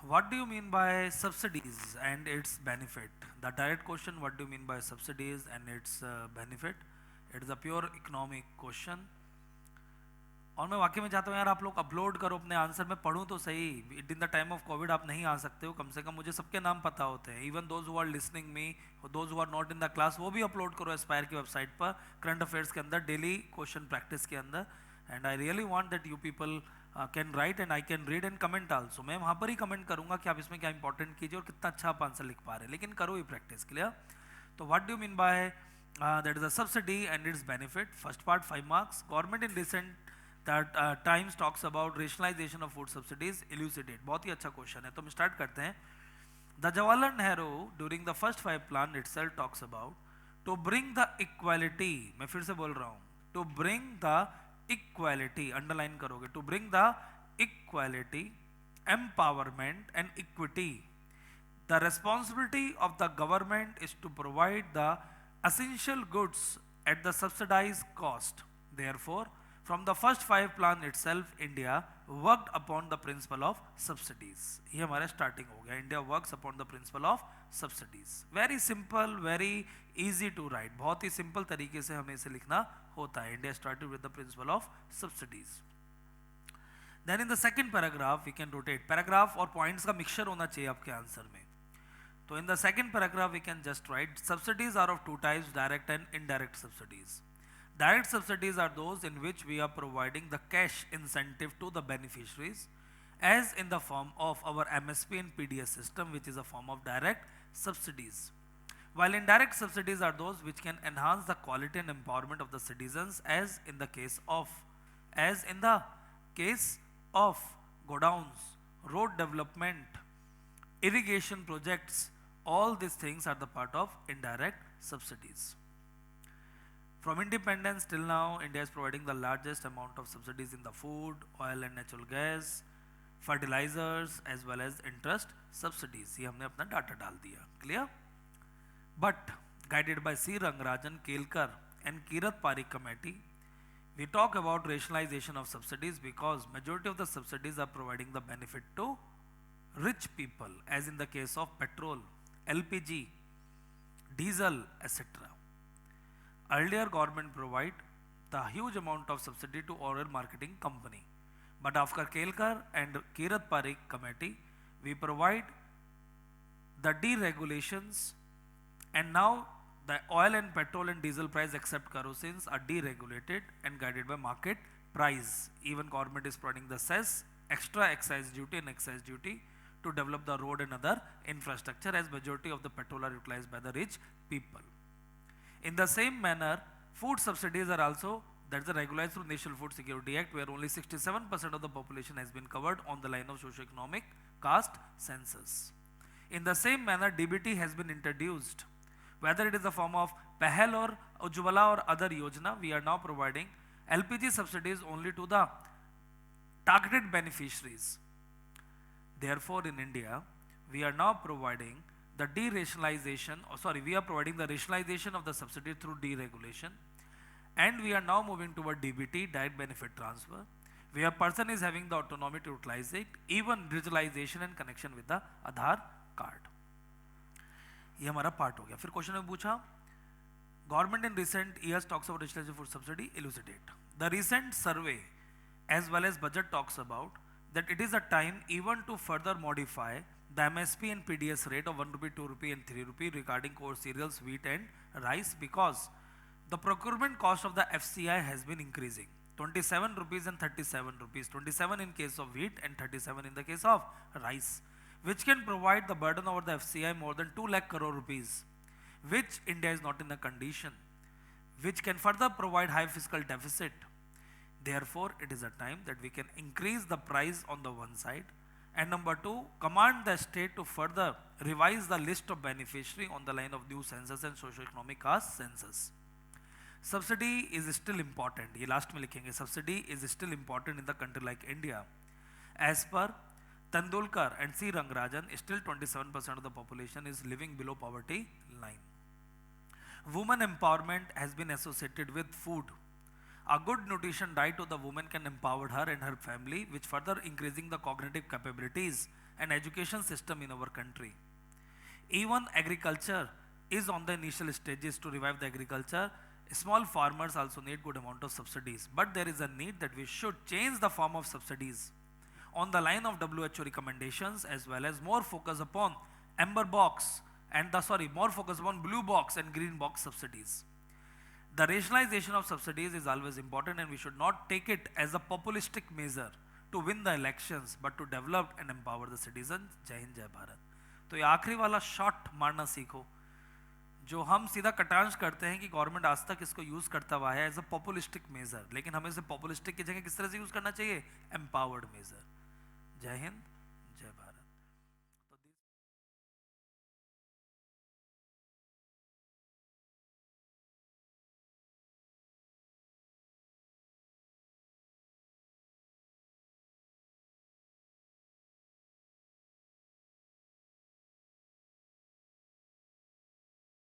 What do you mean by subsidies and its benefit? The direct question, what do you mean by subsidies and its benefit? It is a pure economic question. और मैं वाकई में चाहता हूँ यार आप लोग अपलोड करो अपने आंसर, में पढ़ूँ तो सही. It in the time of Covid आप नहीं आ सकते हो, कम से कम मुझे सबके नाम पता होते हैं. Even those who are listening me, those who are not in the class, वो भी अपलोड करो एस्पायर की वेबसाइट पर करंट अफेयर्स के अंदर, डेली क्वेश्चन प्रैक्टिस के अंदर. And I really want that you people can write and I can read and comment also. मैं वहाँ पर ही कमेंट करूँगा कि आप इसमें क्या इंपॉर्टेंट कीजिए और कितना अच्छा आप आंसर लिख पा रहे हैं, लेकिन करो ही प्रैक्टिस. क्लियर? तो what do mean by that is a subsidy and its benefit? First part 5 marks. Government in recent that times talks about rationalization of food subsidies. Elucidate. बहुत ही अच्छा क्वेश्चन है, तो हम स्टार्ट करते हैं. The Jawaharlal Nehru during the first 5 plan itself talks about to bring the equality. मैं फिर से बोल रहा हूँ, to bring the equality, underline करोगे, to bring the equality, empowerment and equity. The responsibility of the government is to provide the essential goods at the subsidized cost. Therefore, from the first 5 plan itself, India worked upon the principle of subsidies. ये हमारा starting हो गया. India works upon the principle of subsidies. Very simple, very easy to write. बहुत ही simple तरीके से हमें इसे लिखना होता है. India started with the principle of subsidies. Then in the second paragraph we can rotate. Paragraph और points का mixture होना चाहिए आपके आंसर में. So in the second paragraph we can just write subsidies are of two types, direct and indirect subsidies. Direct subsidies are those in which we are providing the cash incentive to the beneficiaries as in the form of our MSP and PDS system, which is a form of direct subsidies. While indirect subsidies are those which can enhance the quality and empowerment of the citizens as in the case of godowns, road development, irrigation projects. All these things are the part of indirect subsidies. From independence till now, India is providing the largest amount of subsidies in the food, oil and natural gas, fertilizers as well as interest subsidies. ये हमने अपना data डाल दिया. Clear? But guided by C. Rangarajan, Kelkar and Kirat Parikh committee, we talk about rationalization of subsidies because majority of the subsidies are providing the benefit to rich people, as in the case of petrol, LPG, diesel, etc. Earlier government provide the huge amount of subsidy to oil marketing company, but after Kelkar and Kirat Parikh committee, we provide the deregulations, and now the oil and petrol and diesel price except kerosene are deregulated and guided by market price. Even government is providing the cess, extra excise duty and excise duty to develop the road and other infrastructure, as majority of the petrol are utilized by the rich people. In the same manner, food subsidies are also, that is regularized through National Food Security Act, where only 67% of the population has been covered on the line of socio-economic caste census. In the same manner, DBT has been introduced. Whether it is a form of Pahal or Ujjwala or other Yojana, we are now providing LPG subsidies only to the targeted beneficiaries. Therefore, in India, we are now providing the we are providing the rationalization of the subsidy through deregulation, and we are now moving toward DBT, direct benefit transfer, where person is having the autonomy to utilize it, even digitalization and connection with the Aadhaar card. ये हमारा part हो गया. फिर question में पूछा, government in recent years talks about rationalization food subsidy. Elucidate. The recent survey as well as budget talks about that it is a time even to further modify the MSP and PDS rate of 1 rupee, 2 rupee and 3 rupee regarding core cereals, wheat and rice, because the procurement cost of the FCI has been increasing. 27 rupees and 37 rupees, 27 in case of wheat and 37 in the case of rice, which can provide the burden over the FCI more than 2 lakh crore rupees, which India is not in a condition, which can further provide high fiscal deficit. Therefore, it is a time that we can increase the price on the one side, and number two, command the state to further revise the list of beneficiary on the line of new census and socio-economic caste census. Subsidy is still important. ये last में लिखेंगे, subsidy is still important in the country like India. As per Tendulkar and C. Rangarajan, still 27% of the population is living below poverty line. Women empowerment has been associated with food. A good nutrition diet to the woman can empower her and her family, which further increasing the cognitive capabilities and education system in our country. Even agriculture is on the initial stages to revive the agriculture. Small farmers also need good amount of subsidies, but there is a need that we should change the form of subsidies on the line of WHO recommendations, as well as more focus upon amber box and more focus upon blue box and green box subsidies. The rationalization of subsidies is always important, and we should not take it as a populistic measure to win the elections, but to develop and empower the citizens. जय हिंद जय भारत। तो ये आखिरी वाला shot मारना सीखो, जो हम सीधा कटांश करते हैं कि गवर्नमेंट आज तक इसको यूज करता हुआ है एज अ पॉपुलिस्टिक मेजर, लेकिन हमें इसे पॉपुलिस्टिक की जगह किस तरह से यूज करना चाहिए, एम्पावर्ड मेजर। जय हिंद।